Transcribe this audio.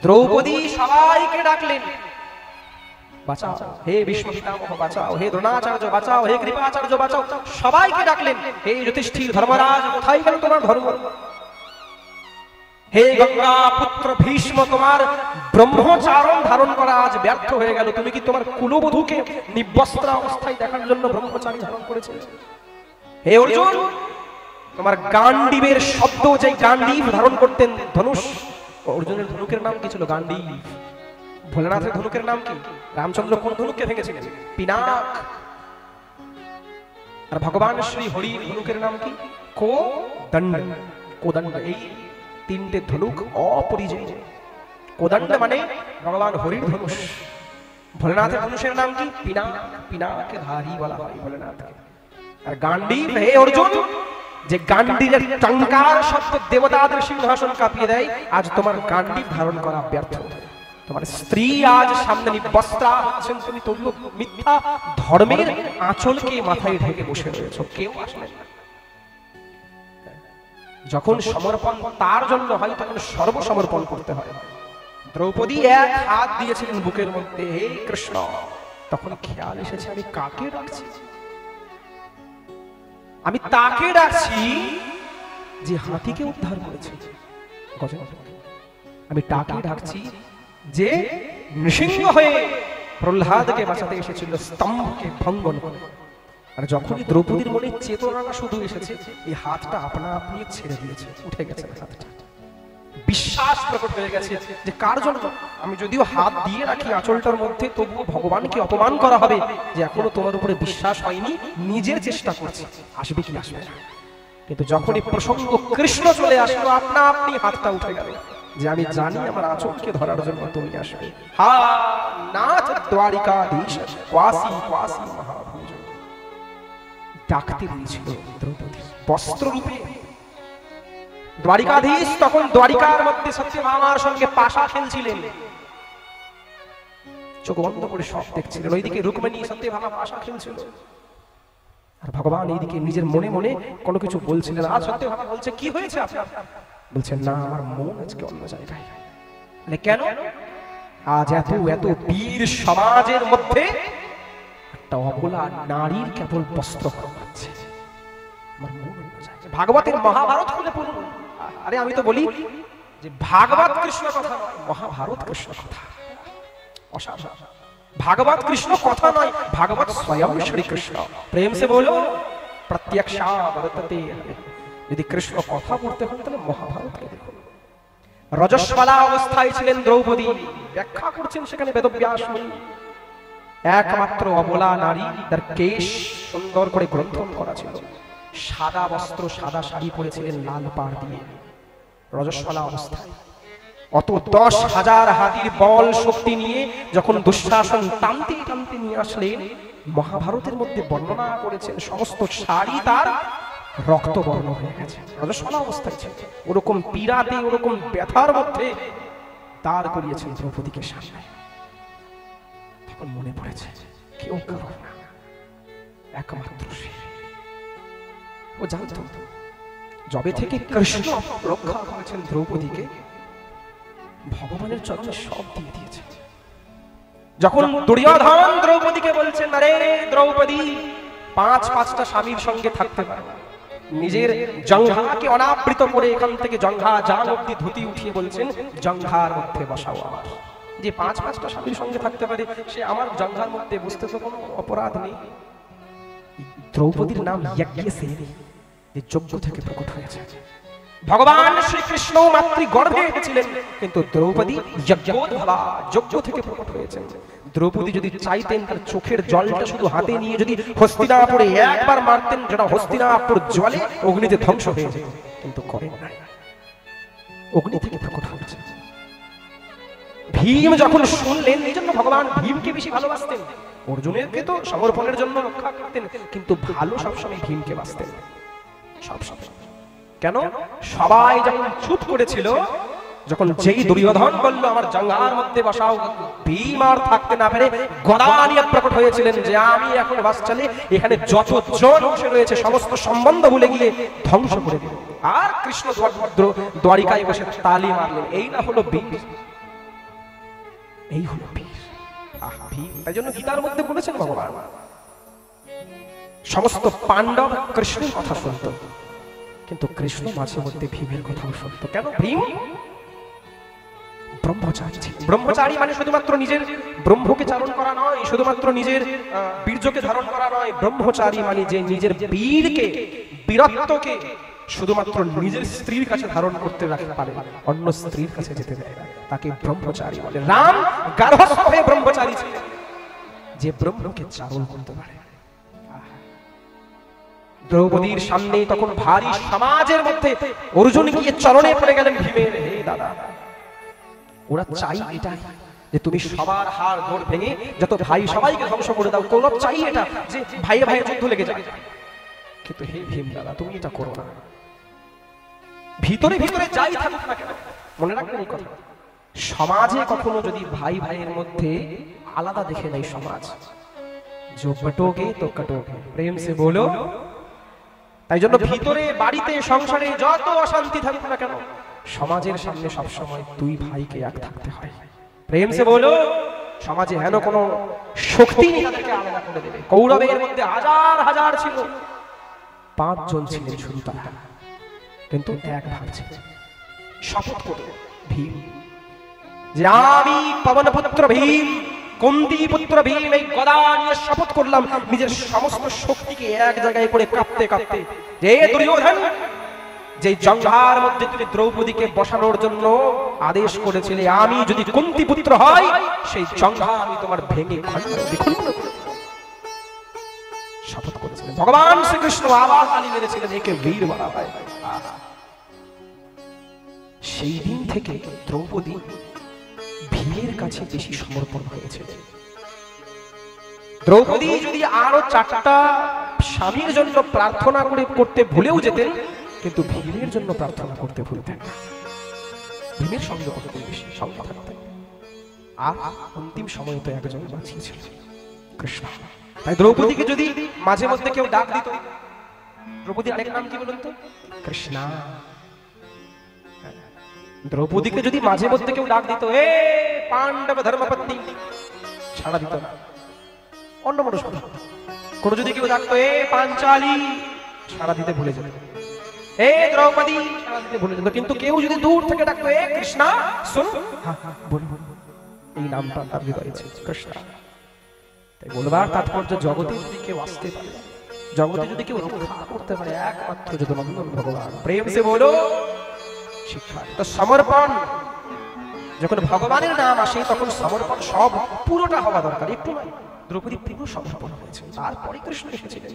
দ্রৌপদী সবাইকে ডাকলেন, বাঁচাও হে ভীষ্ম পিতামহ, বাঁচাও হে দ্রোণাচার্য, বাঁচাও হে কৃপাচার্য, বাঁচাও। সবাইকে ডাকলেন, হে যুধিষ্ঠির ধর্মরাজ, কোথায় গেল তোমার ধর্ম? হে গঙ্গা পুত্র ভীষ্ম, তোমার ব্রহ্মচারণ ধারণ করা আজ ব্যর্থ হয়ে গেল। তুমি কি তোমার কুলবধূকে নিবস্ত্র অবস্থায় দেখার জন্য ব্রহ্মচারী ধারণ করেছিলে? হে অর্জুন, তোমার গান্ডীবের শব্দ, যে গান্ডীব ধারণ করতেন ধনুষ, অর্জুনের ধনুকের নাম কি ছিল? গান্ডীব। ভোলেনাথের ধনুকের নাম কি? রামচন্দ্র কোন ধনুককে ভেঙেছিলেন? পিনাক। আর ভগবান শ্রী হরির ধনুকের নাম কি? কোদণ্ড। কোদণ্ড। এই তিনটে ধনুক অপরিজয়। কোদণ্ড মানে ভগবান হরির ধনুষ। ভোলেনাথের ধনুষের নাম কি? পিনাক। পিনাকে ধারী বলা হয় ভোলেনাথকে। আর গান্ডীব, হে অর্জুন, যে গান্ডীবের টঙ্কার শব্দ দেবতাদের সিংহাসন কাঁপিয়ে দেয়, আজ তোমার গান্ডীব ধারণ করা ব্যর্থ। তোমার স্ত্রী আজ সামনে নিবস্ত্রা আছেন, তুমি তবুও মিথ্যা ধর্মের আঁচলকে মাথায় ঢেকে বসে রয়েছ, কেউ আসলে না। যখন সমর্পণ তার জন্য হয়, তখন সর্বসমর্পণ করতে হয়। দ্রৌপদী এক হাত দিয়েছিলেন বুকের মধ্যে, হে কৃষ্ণ। তখন খেয়াল এসেছে, আমি কাকে ডাকছি? আমি তাকে ডাকছি যে হাতিকে উদ্ধার করেছে, আমি তাকে ডাকছি যে নৃসিংহ হয়ে প্রহ্লাদকে বাঁচাতে এসেছিল, স্তম্ভকে ভঙ্গন করে। আর যখনই দ্রৌপদীর মনে চেতনাটা শুধু এসেছে, এই হাতটা আপনা আপনি ছেড়ে দিয়েছে, উঠে গেছে হাতটা। বিশ্বাস প্রকট হয়ে গেছে যে কার জন্য? আমি যদিও হাত দিয়ে রাখি আঁচলটার মধ্যে, তবুও ভগবানকে অপমান করা হবে, যে এখনো তোমার উপরে বিশ্বাস হয়নি, নিজের চেষ্টা করছি, আসবে কি আসবে না। কিন্তু যখনই প্রসঙ্গ কৃষ্ণ চলে আসলো, আপনা আপনি হাতটা উঠে গেল, যে আমি জানি আমার আঁচলকে ধরার জন্য তুমি আসবে। হা নাথ দ্বারিকাধীশ কোয়াসি কোয়াসি মহাভুজ। ডাকতে দিয়েছিল দ্রৌপদী বস্ত্র রূপে। দ্বারিকাধীশ তখন দ্বারিকার মধ্যে সত্যভামার সঙ্গে পাশা খেলছিলেন, চোখ বন্ধ করে সব দেখছিলেন। ওইদিকে রুক্মিণী সত্যভামা পাশা খেলছিল, আর ভগবান এইদিকে নিজের মনে মনে কোনো কিছু বলছিলেন। আর সত্যভামা বলছে, কি হয়েছে আপনার? বলছেন, না, আমার মন আজকে অন্য জায়গায়। কেন? আজ এত এত বীর সমাজের মধ্যে একটা অবলা নারীর কেবল বস্ত্র খাওয়াচ্ছে, আমার মন অন্য জায়গায়। ভাগবতের মহাভারত খুলে পড়ুন। আরে আমি তো বলি যে ভাগবত কৃষ্ণ কথা নয়, মহাভারত কৃষ্ণ কথা। অসাধারণ। भागवत कृष्ण कथा नय, भागवत स्वयं श्री कृष्ण। प्रेम से बोलो, प्रत्यक्षा वर्तते। यदि कृष्ण कथा बोलते हैं তাহলে মহাভারত কে দেখুন। রজস্বলা অবস্থায় ছিলেন দ্রৌপদী, ব্যাখ্যা করছেন সেখানে বেদব্যাস মুনি। একমাত্র অবলা নারী, তার কেশ সুন্দর করে গ্রন্থন করা ছিল, সাদা বস্ত্র সাদা শাড়ি পরেছিলেন লাল পাড় দিয়ে, রজস্বলা অবস্থায়। অত 10,000 হাতির বল শক্তি নিয়ে যখন দুঃশাসন টানতে টানতে নিয়ে আসলেন, মহাভারতের মধ্যে বর্ণনা করেছেন সমস্ত শাড়ি তার রক্তবর্ণ হয়ে গেছে, রজস্বলা অবস্থায় ছিল। ওরকম পীড়াতে, ওরকম ব্যথার মধ্যে দাঁড় করিয়েছেন দ্রৌপদীকে সামনে। তখন মনে পড়েছে কেউ কারো না, একমাত্র সে। ও জানত যবে থেকে কৃষ্ণ রক্ষা করেছেন দ্রৌপদীকে, ভগবানের চরণে সব দিয়ে দিয়েছে। যখন দুর্যোধন দ্রৌপদীকে বলছেন, আরে দ্রৌপদী, 5-5টা স্বামীর সঙ্গে থাকতে পারে, নিজের জঙ্ঘাকে অনাবৃত করে এখান থেকে জঙ্ঘা জান অব্দি ধুতি উঠিয়ে বলছেন, জঙ্ঘার মধ্যে বসাও আমার। যে 5-5টা স্বামীর সঙ্গে থাকতে পারে, সে আমার জঙ্ঘার মধ্যে বসতে তো কোনো অপরাধ নেই। দ্রৌপদীর নাম যজ্ঞসেনী, যে যজ্ঞ থেকে প্রকট হয়েছে। ভগবান শ্রীকৃষ্ণ মাতৃগর্ভে এসেছিলেন, কিন্তু দ্রৌপদী যজ্ঞোদ্ভবা, যজ্ঞ থেকে প্রকট হয়েছেন। দ্রৌপদী যদি চাইতেন, তার চোখের জলটা শুধু হাতে নিয়ে যদি হস্তিনাপুরে একবার মারতেন, যেটা হস্তিনাপুর জলে অগ্নিতে ধ্বংস হয়ে যেত, কিন্তু করেন না, অগ্নি থেকে প্রকট হয়েছে। ভীম যখন শুনলেন, এই জন্য ভগবান ভীমকে বেশি ভালোবাসতেন। অর্জুনেরকে তো সমর্পণের জন্য রক্ষা করতেন, কিন্তু ভালো সবসময় ভীমকে বাসতেন, সবসময়। কেন? সবাই যখন চুপ করেছিল, যখন যেই দুর্যোধন বলল আমার জঙ্ঘার মধ্যে বসাও, ভীম আর থাকতে না পেরে গদা নিয়ে প্রকট হয়েছিলেন যে আমি এখন বাসচালে এখানে যতজন বসে রয়েছে সমস্ত সম্বন্ধ ভুলে গিয়ে ধ্বংস করে দিল। আর কৃষ্ণ দ্বারিকায় বসে তালি মারলেন। এই না হলো বীর, এই হলো ভীম। ভীম, তাই জন্য গীতার মধ্যে বলেছেন ভগবান সমস্ত পাণ্ডব কৃষ্ণের কথা শুনত, কিন্তু কৃষ্ণ মাঝে মধ্যে ভীমের কথাও শুনত। কেন? ভীম ব্রহ্মচারী ছিল। ব্রহ্মচারী মানে শুধুমাত্র নিজের ব্রহ্মকে চারণ করা নয়, শুধুমাত্র নিজের বীর্যকে ধারণ করা নয়। ব্রহ্মচারী মানে যে নিজের বীরকে, বীরত্বকে শুধুমাত্র নিজের স্ত্রীর কাছে ধারণ করতে রাখতে পারে, অন্য স্ত্রীর কাছে যেতে দেয় না, তাকে ব্রহ্মচারী বলে। রাম গার্হস্থ্য হয়ে ব্রহ্মচারী ছিলেন, যে ব্রহ্মকে চারণ করতে পারে। দ্রৌপদীর সামনে তখন ভারী সমাজের মধ্যে অর্জুন গিয়ে চরণে পড়ে গেলেন ভীমের। হে দাদা, ওরা চাই এটা যে তুমি সবার হাড় ঘোড় ভেঙে যত ভাই সবাইকে ধ্বংস করে দাও। কৌরব চাই এটা যে ভাইয়ে ভাইয়ে যুদ্ধ লেগে যায়, কিন্তু হে ভীম দাদা, তুমি এটা করো না। ভিতরে ভিতরে যাই থাকুক না কেন, মনে রাখবেন এই কথা, সমাজে কখনো যদি ভাই ভাইয়ের মধ্যে আলাদা দেখে নেই সমাজ, जो बटोगे तो कटोगे, प्रेम से बोलो। তাই জন্য ভিতরে বাড়িতে সংসারে যত অশান্তি থাকুক না কেন, সমাজের সামনে সব সময় দুই ভাইকে এক থাকতে হয়। প্রেম সে বলো। সমাজে হেন কোনো শক্তি নেই তাদেরকে আলাদা করে দেবে। কৌরবের মধ্যে হাজার হাজার ছিল, 5 জন ছিলেন শুধু তারা, কিন্তু এক ভাব ছিল। শপথ করে ভীম যে আমি পবনপুত্র ভীম, কুন্তি পুত্র ভীম, এই গদা নিয়ে শপথ করলাম নিজের সমস্ত শক্তিকে এক জায়গায় করে কাঁপতে কাঁপতে, যে দুর্যোধন যে জঙ্ঘার মধ্যে তুমি দ্রৌপদীকে বসানোর জন্য আদেশ করেছিলে, আমি যদি কুন্তি পুত্র হয় সেই জঙ্ঘা আমি তোমার ভেঙে খণ্ড বিখণ্ড করে দেব। শপথ করেছিলেন ভগবান শ্রীকৃষ্ণ, আবার তালি মেরেছিলেন, একে বীর বলা হয়। সেই দিন থেকে দ্রৌপদী ভীমের কাছে বেশি সমর্পণ হয়েছে। দ্রৌপদী যদি আরো 4টা স্বামীর জন্য প্রার্থনা করতে ভুলেও যেতেন, কিন্তু ভীমের জন্য প্রার্থনা করতে ভুলতেন না। ভীমের সঙ্গে কত বেশি সঙ্গে থাকতেন। আর অন্তিম সময় তো একজন বাঁচিয়েছিল, কৃষ্ণ। তাই দ্রৌপদীকে যদি মাঝে মধ্যে কেউ ডাক দিত, দ্রৌপদীর আরেক নাম কি বলুন তো? কৃষ্ণা। দ্রৌপদীকে যদি মাঝে মধ্যে কেউ ডাক দিত, এ পাণ্ডব ধর্মপত্নী, সাড়া দিত না, অন্য মানুষ কথা। কোন যদি কেউ ডাকতো, এ পাঞ্চালী, সাড়া দিতে ভুলে যেত। এ দ্রৌপদী, সাড়া দিতে ভুলে যেত। কিন্তু কেউ যদি দূর থেকে ডাকতো, এ কৃষ্ণা, শোনো, হ্যাঁ হ্যাঁ বলুন, এই নামটা তার হৃদয়ে ছিল, কৃষ্ণা। তাই বলবার তাৎপর্য, জগতে যদি কেউ আসতে পারে, জগতে যদি কেউ রক্ষা করতে পারে, একমাত্র জগন্নাথ ভগবান। প্রেম সে বলো শিক্ষা। তো সমর্পণ, যখন ভগবানের নাম আসে তখন সমর্পণ সব পুরোটা হওয়া দরকার, একটু নয়। দ্রৌপদী পুরো সমর্পণ হয়েছে, তারপরে কৃষ্ণ এসেছিলেন।